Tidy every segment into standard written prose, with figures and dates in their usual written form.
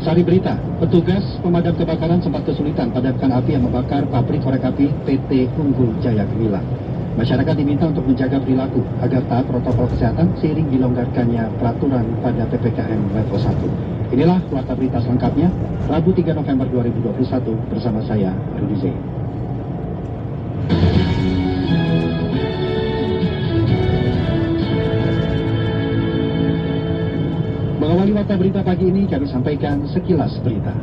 Sari berita, petugas pemadam kebakaran sempat kesulitan padamkan api yang membakar pabrik korek api PT Unggul Jaya Gemilang. Masyarakat diminta untuk menjaga perilaku agar taat protokol kesehatan seiring dilonggarkannya peraturan pada PPKM level 1. Inilah warta berita selengkapnya, Rabu 3 November 2021 bersama saya, Rudi Zain. Mengawali warta berita pagi ini, kami sampaikan sekilas berita.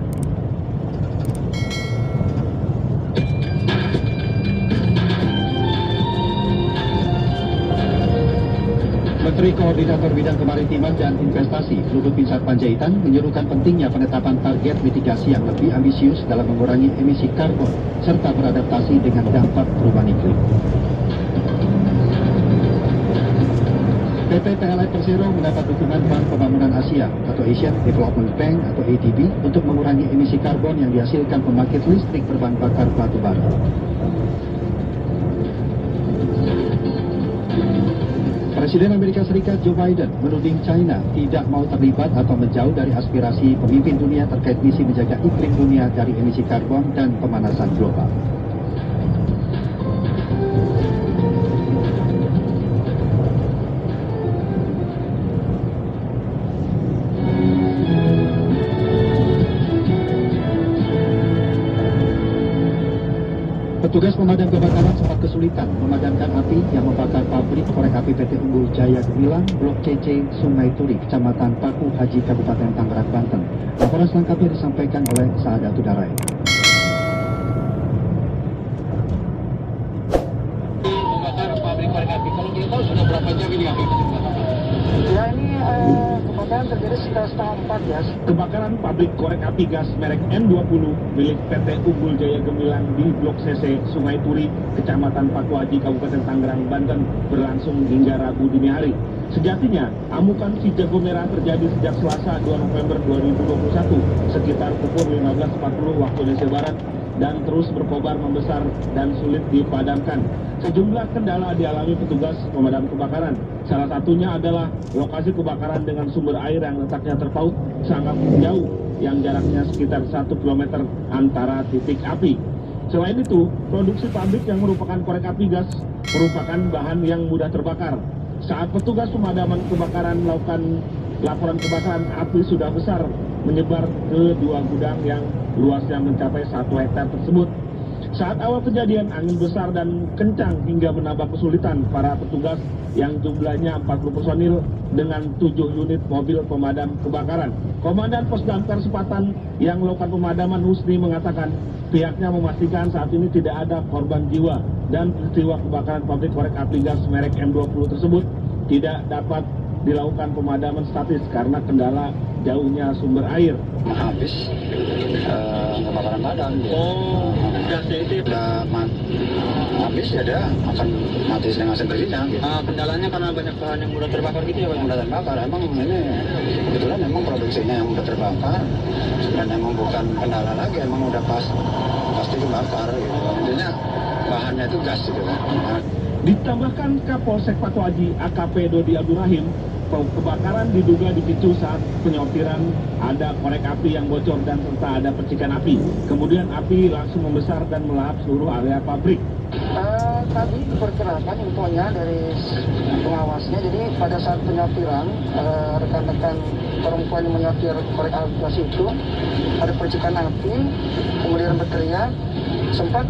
Menteri Koordinator Bidang Kemaritiman dan Investasi, Luhut Binsar Panjaitan, menyerukan pentingnya penetapan target mitigasi yang lebih ambisius dalam mengurangi emisi karbon, serta beradaptasi dengan dampak perubahan iklim. PT PLN Persero mendapat dukungan Bank Pembangunan Asia atau Asian Development Bank atau ADB untuk mengurangi emisi karbon yang dihasilkan pembangkit listrik berbahan bakar batu bara. Presiden Amerika Serikat Joe Biden menuding China tidak mau terlibat atau menjauh dari aspirasi pemimpin dunia terkait misi menjaga iklim dunia dari emisi karbon dan pemanasan global. Petugas pemadam kebakaran sempat kesulitan memadamkan api yang membakar pabrik korek api PT Unggul Jaya Gemilang, Blok CC, Sungai Turi, Kecamatan Paku Haji, Kabupaten Tangerang, Banten. Laporan selengkapnya disampaikan oleh Saadatul Darai. Membakar pabrik korek api, kalau boleh tahu sudah berapa jam ini api? Ya, ini kebakaran terjadi sekitar setengah 4 ya. Kebakaran pabrik korek api gas merek N20 milik PT Unggul Jaya Gemilang di Blok CC, Sungai Turi, Kecamatan Paku Haji, Kabupaten Tangerang, Banten berlangsung hingga Rabu dini hari. Sejatinya, amukan si jago merah terjadi sejak Selasa 2 November 2021 sekitar pukul 15.40 waktu Indonesia Barat dan terus berkobar membesar dan sulit dipadamkan. Sejumlah kendala dialami petugas pemadam kebakaran. Salah satunya adalah lokasi kebakaran dengan sumber air yang letaknya terpaut sangat jauh, yang jaraknya sekitar 1 km antara titik api. Selain itu, produksi pabrik yang merupakan korek api gas merupakan bahan yang mudah terbakar. Saat petugas pemadaman kebakaran melakukan laporan kebakaran, api sudah besar menyebar ke 2 gudang yang luasnya mencapai 1 hektar tersebut. Saat awal kejadian, angin besar dan kencang hingga menambah kesulitan para petugas yang jumlahnya 40 personil dengan 7 unit mobil pemadam kebakaran. Komandan Pos Damkar Sepatan yang melakukan pemadaman, Husni, mengatakan pihaknya memastikan saat ini tidak ada korban jiwa dan peristiwa kebakaran pabrik korek api gas merek M20 tersebut tidak dapat dilakukan pemadaman statis karena kendala jauhnya sumber air. Habis kebakaran padam. Gasnya itu Udah habis ya, dia akan mati dengan sendirinya gitu. kendalanya karena banyak bahan yang mudah terbakar gitu ya Pak? Mudah terbakar, emang ini kebetulan memang produksinya yang mudah terbakar dan emang bukan kendala lagi, emang udah pasti kebakar gitu. Intinya bahannya itu gas gitu kan. Ditambahkan Kapolsek Paku Haji AKP Dodi Abdul Rahim, kebakaran diduga dipicu saat penyortiran ada korek api yang bocor dan serta ada percikan api. Kemudian api langsung membesar dan melahap seluruh area pabrik. Tadi diperkirakan infonya dari pengawasnya, jadi pada saat penyortiran rekan-rekan perempuan yang menyortir korek api gas itu ada percikan api, kemudian berteriak, sempat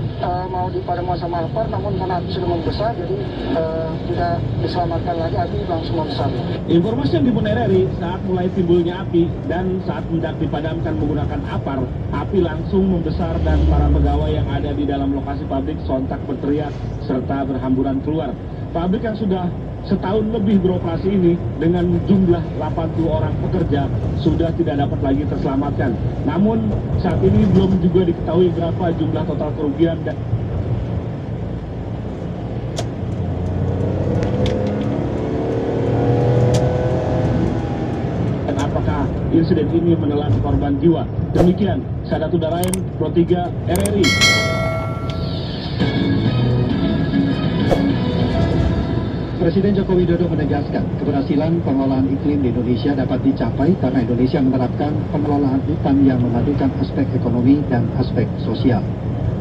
mau dipadamkan sama lapar, namun karena api sudah membesar, jadi tidak diselamatkan lagi, api langsung membesar. Informasi yang dihimpun RRI, saat mulai timbulnya api dan saat hendak dipadamkan menggunakan apar, api langsung membesar dan para pegawai yang ada di dalam lokasi pabrik sontak berteriak serta berhamburan keluar. Pabrik yang sudah setahun lebih beroperasi ini dengan jumlah 80 orang pekerja sudah tidak dapat lagi terselamatkan. Namun saat ini belum juga diketahui berapa jumlah total kerugian dan apakah insiden ini menelan korban jiwa. Demikian Saadatul Darai, Pro 3 RRI. Presiden Joko Widodo menegaskan keberhasilan pengelolaan iklim di Indonesia dapat dicapai karena Indonesia menerapkan pengelolaan hutan yang memadukan aspek ekonomi dan aspek sosial.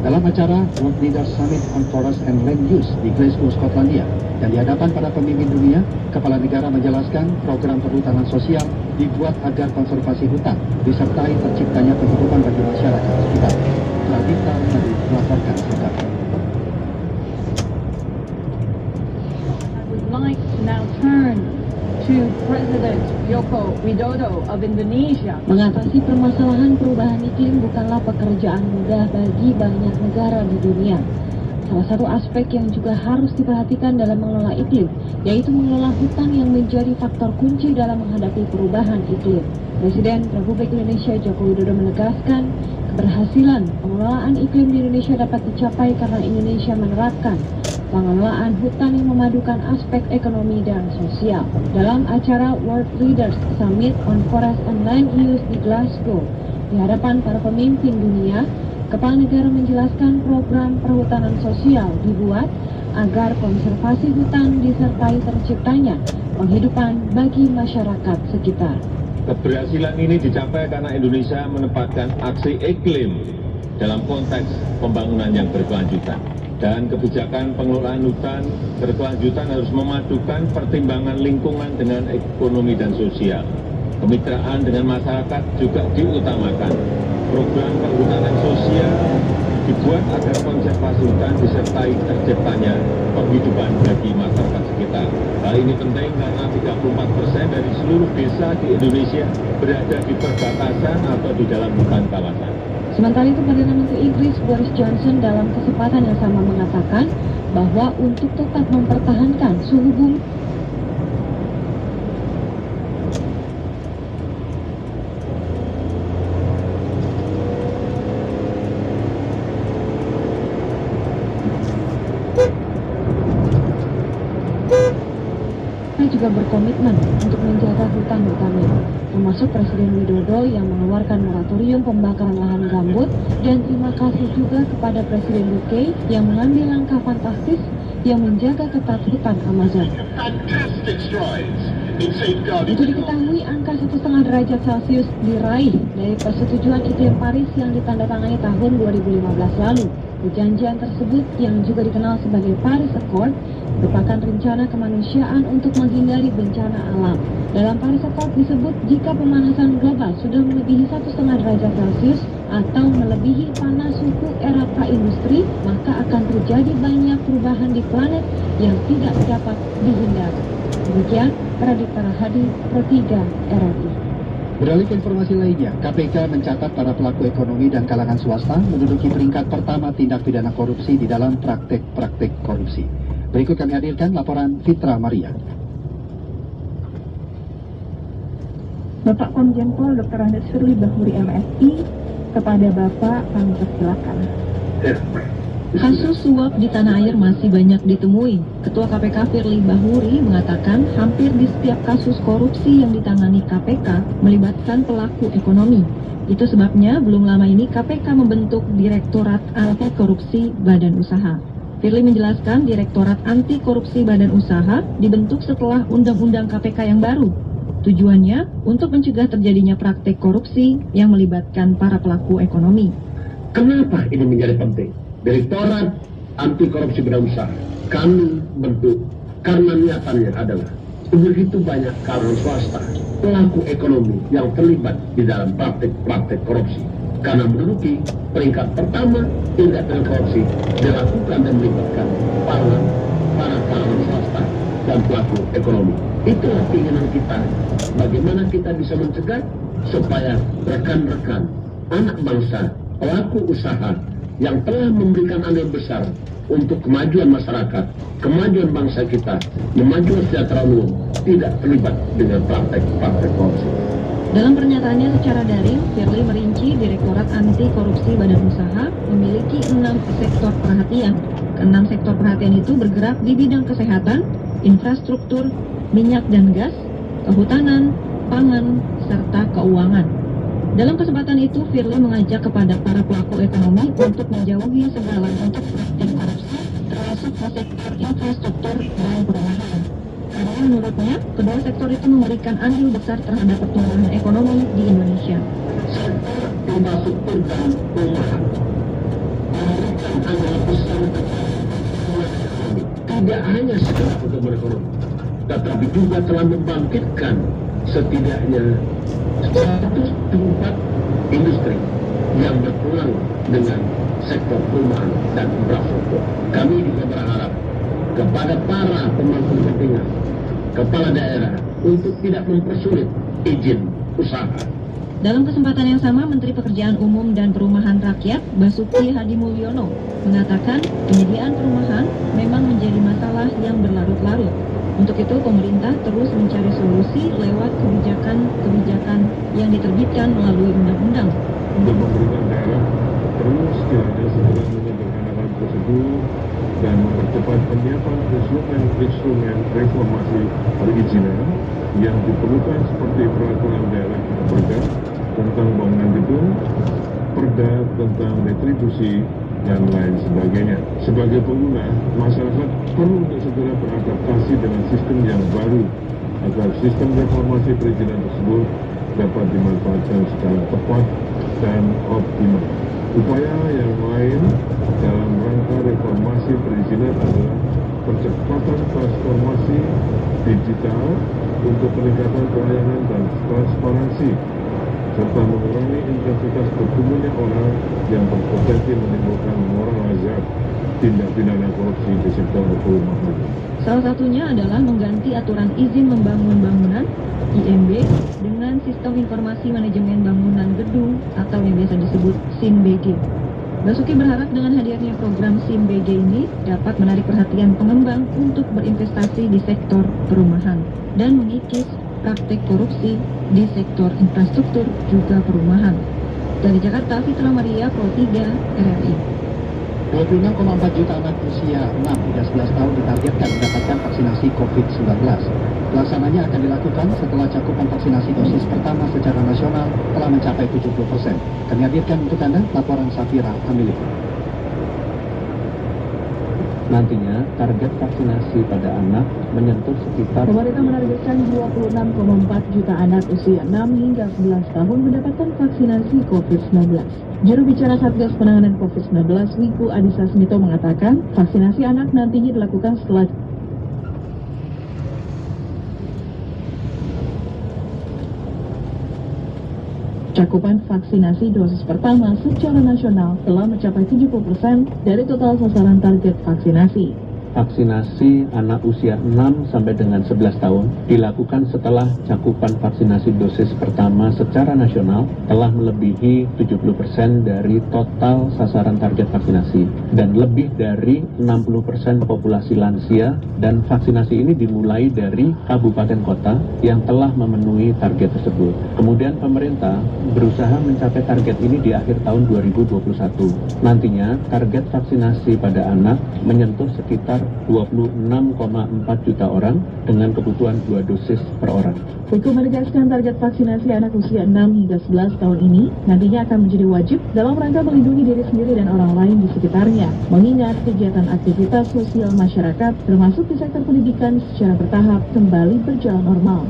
Dalam acara World Leaders Summit on Forest and Land Use di Glasgow, Skotlandia, dan di hadapan para pemimpin dunia, Kepala Negara menjelaskan program perhutanan sosial dibuat agar konservasi hutan disertai terciptanya penghidupan bagi masyarakat sekitar. Radita tadi melaporkan selengkapnya. Like to now turn to President Joko Widodo of Indonesia. Mengatasi permasalahan perubahan iklim bukanlah pekerjaan mudah bagi banyak negara di dunia. Salah satu aspek yang juga harus diperhatikan dalam mengelola iklim, yaitu mengelola hutan yang menjadi faktor kunci dalam menghadapi perubahan iklim. Presiden Republik Indonesia Joko Widodo menegaskan, keberhasilan pengelolaan iklim di Indonesia dapat dicapai karena Indonesia menerapkan pengelolaan hutan yang memadukan aspek ekonomi dan sosial. Dalam acara World Leaders Summit on Forest and Land Use di Glasgow, di hadapan para pemimpin dunia, Kepala Negara menjelaskan program perhutanan sosial dibuat agar konservasi hutan disertai terciptanya penghidupan bagi masyarakat sekitar. Keberhasilan ini dicapai karena Indonesia menempatkan aksi iklim dalam konteks pembangunan yang berkelanjutan. Dan kebijakan pengelolaan hutan berkelanjutan harus memadukan pertimbangan lingkungan dengan ekonomi dan sosial. Kemitraan dengan masyarakat juga diutamakan. Program perhutanan sosial dibuat agar konservasi hutan disertai terciptanya penghidupan bagi masyarakat sekitar. Hal ini penting karena 34% dari seluruh desa di Indonesia berada di perbatasan atau di dalam hutan kawasan. Sementara itu, Perdana Menteri Inggris Boris Johnson dalam kesempatan yang sama mengatakan bahwa untuk tetap mempertahankan suhu bumi juga berkomitmen untuk menjaga hutan-hutannya, termasuk Presiden Widodo yang mengeluarkan moratorium pembakaran lahan gambut, dan terima kasih juga kepada Presiden UK yang mengambil langkah fantastis yang menjaga ketat hutan Amazon. Untuk diketahui, angka 1,5 derajat Celcius diraih dari persetujuan iklim Paris yang ditandatangani tahun 2015 lalu. Perjanjian tersebut, yang juga dikenal sebagai Paris Accord, merupakan rencana kemanusiaan untuk menghindari bencana alam. Dalam Paris Accord disebut jika pemanasan global sudah melebihi 1,5 derajat Celcius atau melebihi panas suhu era praindustri, maka akan terjadi banyak perubahan di planet yang tidak dapat dihindari. Demikian Radita Rahadi, Pro 3 RRI. Beralih ke informasi lainnya, KPK mencatat para pelaku ekonomi dan kalangan swasta menduduki peringkat pertama tindak pidana korupsi di dalam praktek-praktek korupsi. Berikut kami hadirkan laporan Fitra Maria. Bapak Komjen Pol Dr. Andes Firly Bahuri MSI, kepada Bapak kami persilakan. Kasus suap di tanah air masih banyak ditemui. Ketua KPK Firly Bahuri mengatakan hampir di setiap kasus korupsi yang ditangani KPK melibatkan pelaku ekonomi. Itu sebabnya belum lama ini KPK membentuk Direktorat Anti Korupsi Badan Usaha. Firly menjelaskan Direktorat Anti Korupsi Badan Usaha dibentuk setelah Undang-Undang KPK yang baru. Tujuannya untuk mencegah terjadinya praktek korupsi yang melibatkan para pelaku ekonomi. Kenapa ini menjadi penting? Direktorat Anti Korupsi Badan Usaha kami bentuk karena niatannya adalah begitu banyak kalangan swasta, pelaku ekonomi yang terlibat di dalam praktek-praktek korupsi. Karena menduduki peringkat pertama tindak pidana korupsi dilakukan dan melibatkan para kalangan swasta dan pelaku ekonomi. Itulah keinginan kita, bagaimana kita bisa mencegah supaya rekan-rekan anak bangsa, pelaku usaha yang telah memberikan andil besar untuk kemajuan masyarakat, kemajuan bangsa kita, kemajuan sejahtera umum, tidak terlibat dengan praktek-praktek korupsi. Dalam pernyataannya secara daring, Firly merinci Direktorat Anti Korupsi Badan Usaha memiliki 6 sektor perhatian. Ke-6 sektor perhatian itu bergerak di bidang kesehatan, infrastruktur, minyak dan gas, kehutanan, pangan, serta keuangan. Dalam kesempatan itu, Firly mengajak kepada para pelaku ekonomi untuk menjauhi segala bentuk praktik korupsi termasuk di sektor infrastruktur dan perumahan. Karena menurutnya, kedua sektor itu memberikan andil besar terhadap pertumbuhan ekonomi di Indonesia. Sektor infrastruktur dan perumahan memberikan andil besar ekonomi. Tidak hanya sekedar pertumbuhan ekonomi, tetapi juga telah membangkitkan setidaknya 100 tempat industri yang berpeluang dengan sektor perumahan dan infrastruktur. Kami juga berharap kepada para pemangku kepentingan, kepala daerah untuk tidak mempersulit izin usaha. Dalam kesempatan yang sama, Menteri Pekerjaan Umum dan Perumahan Rakyat Basuki Hadimulyono mengatakan penyediaan perumahan memang menjadi masalah yang berlarut-larut. Untuk itu, pemerintah terus mencari solusi lewat kebijakan-kebijakan yang diterbitkan melalui undang-undang. Untuk pemerintah daerah terus kiranya segera menyederhanakan prosedur dan mempercepat penyiapan instrumen reformasi perizinan yang diperlukan seperti peraturan daerah Perda tentang bangunan gedung, Perda tentang retribusi, dan lain sebagainya. Sebagai pengguna, masyarakat perlu untuk segera beradaptasi dengan sistem yang baru agar sistem reformasi perizinan tersebut dapat dimanfaatkan secara tepat dan optimal. Upaya yang lain dalam rangka reformasi perizinan adalah percepatan transformasi digital untuk peningkatan pelayanan dan transparansi, serta mengurangi intensitas berkumpulnya orang yang berpotensi menimbulkan moral hazard tindak pidana korupsi di sektor perumahan. Salah satunya adalah mengganti aturan izin membangun bangunan (IMB) dengan sistem informasi manajemen bangunan gedung atau yang biasa disebut SIMBG. Basuki berharap dengan hadirnya program SIMBG ini dapat menarik perhatian pengembang untuk berinvestasi di sektor perumahan dan mengikis praktek korupsi di sektor infrastruktur juga perumahan. Dari Jakarta, Fitra Maria, Pro 3, RRI. 26,4 juta anak usia 6 hingga 11 tahun ditargetkan mendapatkan vaksinasi COVID-19. Pelaksananya akan dilakukan setelah cakupan vaksinasi dosis pertama secara nasional telah mencapai 70%. Kami hadirkan untuk Anda laporan Safira Hamilik. Nantinya, target vaksinasi pada anak menyentuh sekitar... Pemerintah menargetkan 26,4 juta anak usia 6 hingga 11 tahun mendapatkan vaksinasi COVID-19. Juru bicara Satgas Penanganan COVID-19, Wiku Adhisa Smito mengatakan, vaksinasi anak nantinya dilakukan setelah cakupan vaksinasi dosis pertama secara nasional telah mencapai 70% dari total sasaran target vaksinasi. Vaksinasi anak usia 6 sampai dengan 11 tahun dilakukan setelah cakupan vaksinasi dosis pertama secara nasional telah melebihi 70% dari total sasaran target vaksinasi dan lebih dari 60% populasi lansia, dan vaksinasi ini dimulai dari kabupaten kota yang telah memenuhi target tersebut. Kemudian pemerintah berusaha mencapai target ini di akhir tahun 2021. Nantinya target vaksinasi pada anak menyentuh sekitar 26,4 juta orang dengan kebutuhan 2 dosis per orang. Wiku menegaskan target vaksinasi anak usia 6 hingga 11 tahun ini nantinya akan menjadi wajib dalam rangka melindungi diri sendiri dan orang lain di sekitarnya, mengingat kegiatan aktivitas sosial masyarakat termasuk di sektor pendidikan secara bertahap kembali berjalan normal.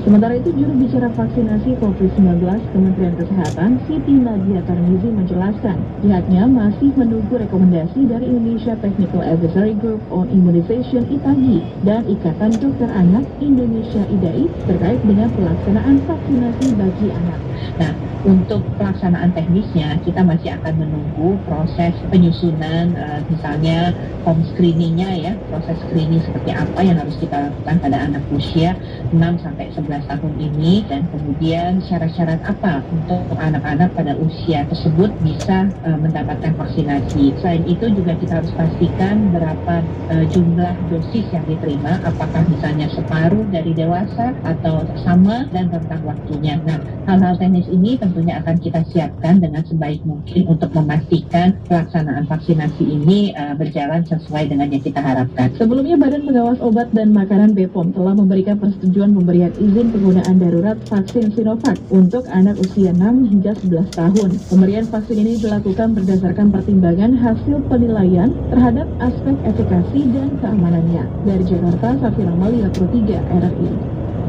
Sementara itu, juru bicara vaksinasi COVID-19 Kementerian Kesehatan, Siti Nadia Tarmizi menjelaskan, pihaknya masih menunggu rekomendasi dari Indonesia Technical Advisory Group on Immunization (ITAGI) dan Ikatan Dokter Anak Indonesia (IDAI) terkait dengan pelaksanaan vaksinasi bagi anak. Nah, untuk pelaksanaan teknisnya, kita masih akan menunggu proses penyusunan, misalnya home screeningnya ya, proses screening seperti apa yang harus kita lakukan pada anak usia 6-11 tahun ini, dan kemudian syarat-syarat apa untuk anak-anak pada usia tersebut bisa mendapatkan vaksinasi. Selain itu juga kita harus pastikan berapa jumlah dosis yang diterima, apakah misalnya separuh dari dewasa atau sama, dan tentang waktunya. Nah, hal-hal teknis ini tentunya akan kita siapkan dengan sebaik mungkin untuk memastikan pelaksanaan vaksinasi ini berjalan sesuai dengan yang kita harapkan. Sebelumnya, Badan Pengawas Obat dan Makanan BPOM telah memberikan persetujuan pemberian izin penggunaan darurat vaksin Sinovac untuk anak usia 6 hingga 11 tahun. Pemberian vaksin ini dilakukan berdasarkan pertimbangan hasil penilaian terhadap aspek efikasi dan keamanannya. Dari Jakarta, Safira Malia Pro 3 RRI.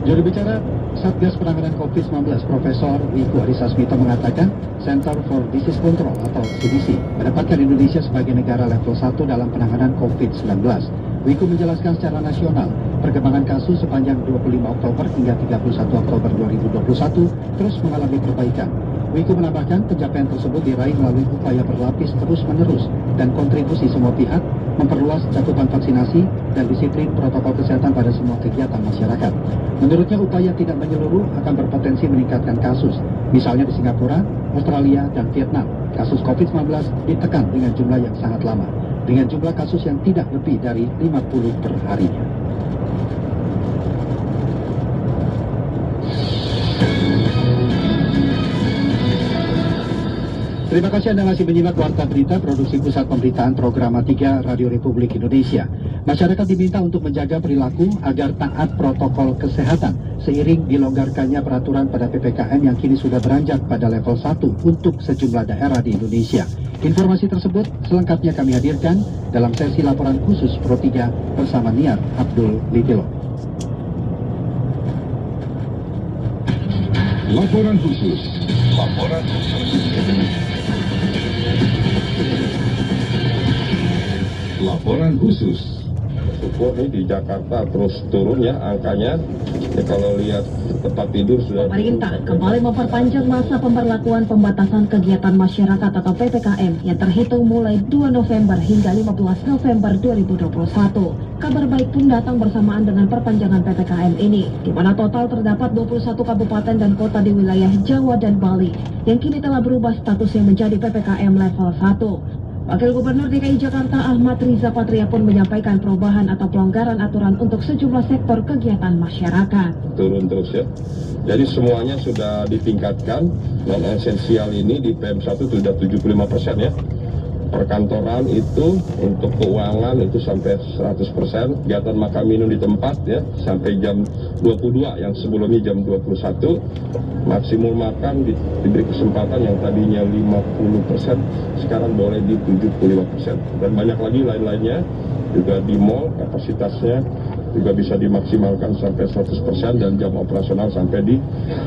Juru bicara Satgas Penanganan COVID-19 Profesor Wiku Adhisa Smito mengatakan Center for Disease Control atau CDC menempatkan Indonesia sebagai negara level 1 dalam penanganan COVID-19. Wiku menjelaskan secara nasional perkembangan kasus sepanjang 25 Oktober hingga 31 Oktober 2021 terus mengalami perbaikan. Wiku menambahkan pencapaian tersebut diraih melalui upaya berlapis terus-menerus dan kontribusi semua pihak, memperluas cakupan vaksinasi dan disiplin protokol kesehatan pada semua kegiatan masyarakat. Menurutnya upaya tidak menyeluruh akan berpotensi meningkatkan kasus. Misalnya di Singapura, Australia, dan Vietnam, kasus COVID-19 ditekan dengan jumlah yang sangat lama, dengan jumlah kasus yang tidak lebih dari 50 per harinya. Terima kasih Anda masih menyimak Warta Berita Produksi Pusat Pemberitaan Programa 3 Radio Republik Indonesia. Masyarakat diminta untuk menjaga perilaku agar taat protokol kesehatan seiring dilonggarkannya peraturan pada PPKM yang kini sudah beranjak pada level 1 untuk sejumlah daerah di Indonesia. Informasi tersebut selengkapnya kami hadirkan dalam sesi laporan khusus Pro 3 bersama Niar Abdul Litilo. Laporan khusus. Laporan khusus. Laporan khusus. Syukur nih di Jakarta terus turun ya angkanya. Ya, kalau lihat tempat tidur sudah. Pemerintah kembali memperpanjang masa pemberlakuan pembatasan kegiatan masyarakat atau PPKM yang terhitung mulai 2 November hingga 15 November 2021. Kabar baik pun datang bersamaan dengan perpanjangan PPKM ini, di mana total terdapat 21 kabupaten dan kota di wilayah Jawa dan Bali yang kini telah berubah statusnya menjadi PPKM level 1. Wakil Gubernur DKI Jakarta Ahmad Riza Patria pun menyampaikan perubahan atau pelonggaran aturan untuk sejumlah sektor kegiatan masyarakat. Turun terus ya. Jadi semuanya sudah ditingkatkan. Non esensial ini di PM1 sudah 75% ya. Perkantoran itu untuk keuangan itu sampai 100%, kegiatan makan minum di tempat ya sampai jam 22 yang sebelumnya jam 21, maksimum makan diberi kesempatan yang tadinya 50% sekarang boleh di 75%, dan banyak lagi lain-lainnya juga di mall kapasitasnya juga bisa dimaksimalkan sampai 100% dan jam operasional sampai di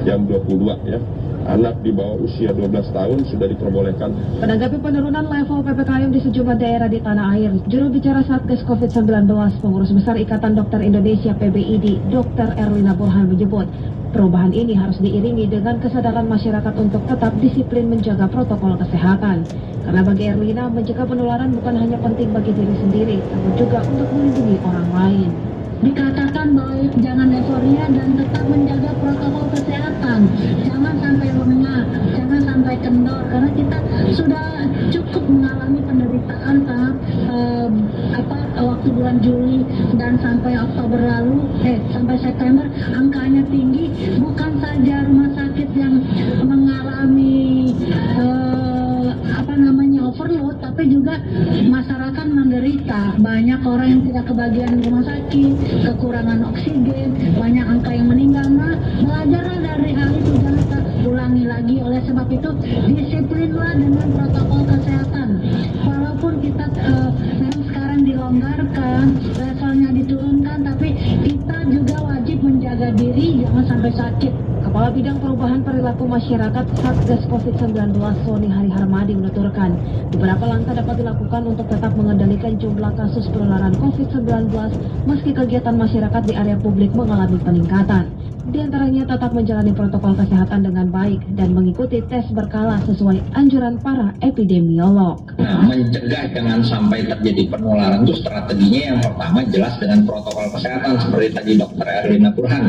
jam 22 ya. Anak di bawah usia 12 tahun sudah diperbolehkan. Menanggapi penurunan level PPKM di sejumlah daerah di tanah air, juru bicara Satgas COVID-19 Pengurus Besar Ikatan Dokter Indonesia PBID, Dr. Erlina Burhan menyebut, perubahan ini harus diiringi dengan kesadaran masyarakat untuk tetap disiplin menjaga protokol kesehatan. Karena bagi Erlina, mencegah penularan bukan hanya penting bagi diri sendiri, namun juga untuk melindungi orang lain. Dikatakan bahwa jangan euforia dan tetap menjaga protokol kesehatan, jangan sampai lengah, jangan sampai kendor, karena kita sudah cukup mengalami penderitaan waktu bulan Juli dan sampai Oktober lalu, sampai September angkanya tinggi, bukan saja rumah sakit yang mengalami overload, tapi juga masyarakat menderita. Banyak orang yang tidak kebagian rumah sakit, kekurangan oksigen, banyak angka yang meninggal. Nah, belajarlah dari hal itu, jangan kita ulangi lagi. Oleh sebab itu, disiplinlah dengan protokol kesehatan. Walaupun kita memang sekarang dilonggarkan, levelnya diturunkan, tapi kita juga wajib menjaga diri, jangan sampai sakit. Kepala Bidang Perubahan Perilaku Masyarakat Satgas COVID-19 Sony Hari Harmadi menuturkan, beberapa langkah dapat dilakukan untuk tetap mengendalikan jumlah kasus penularan COVID-19 meski kegiatan masyarakat di area publik mengalami peningkatan. Di antaranya tetap menjalani protokol kesehatan dengan baik dan mengikuti tes berkala sesuai anjuran para epidemiolog. Nah, mencegah jangan sampai terjadi penularan itu strateginya yang pertama jelas dengan protokol kesehatan seperti tadi Dr. Erlina Burhan,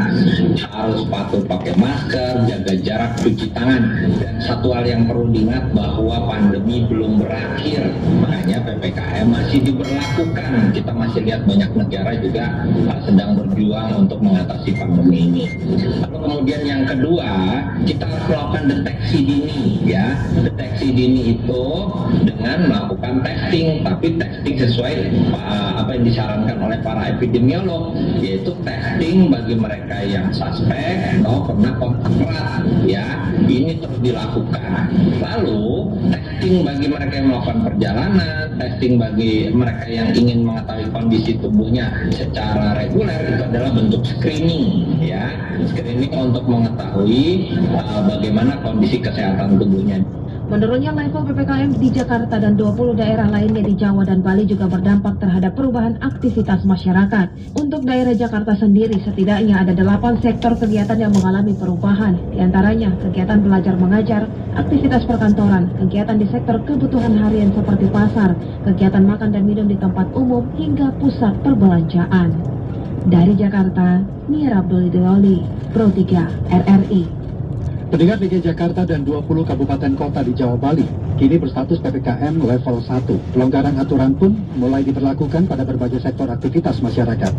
harus patuh pakai masker, jaga jarak, cuci tangan, dan satu hal yang perlu diingat bahwa pandemi belum berakhir, makanya PPKM masih diberlakukan. Kita masih lihat banyak negara juga sedang berjuang untuk mengatasi pandemi ini. Lalu kemudian yang kedua, kita harus melakukan deteksi dini ya. Deteksi dini itu dengan melakukan testing, tapi testing sesuai apa yang disarankan oleh para epidemiolog, yaitu testing bagi mereka yang suspek atau pernah kontak erat ya. Ini terus dilakukan. Lalu testing bagi mereka yang melakukan perjalanan, testing bagi mereka yang ingin mengetahui kondisi tubuhnya secara reguler, itu adalah bentuk screening ya. Screening untuk mengetahui bagaimana kondisi kesehatan tubuhnya. Menurunnya level PPKM di Jakarta dan 20 daerah lainnya di Jawa dan Bali juga berdampak terhadap perubahan aktivitas masyarakat. Untuk daerah Jakarta sendiri, setidaknya ada 8 sektor kegiatan yang mengalami perubahan. Di antaranya, kegiatan belajar mengajar, aktivitas perkantoran, kegiatan di sektor kebutuhan harian seperti pasar, kegiatan makan dan minum di tempat umum, hingga pusat perbelanjaan. Dari Jakarta, Mira Abdul Ideoli, Pro 3 RRI. Pendengar DKI Jakarta dan 20 kabupaten kota di Jawa Bali kini berstatus PPKM level 1. Pelonggaran aturan pun mulai diberlakukan pada berbagai sektor aktivitas masyarakat.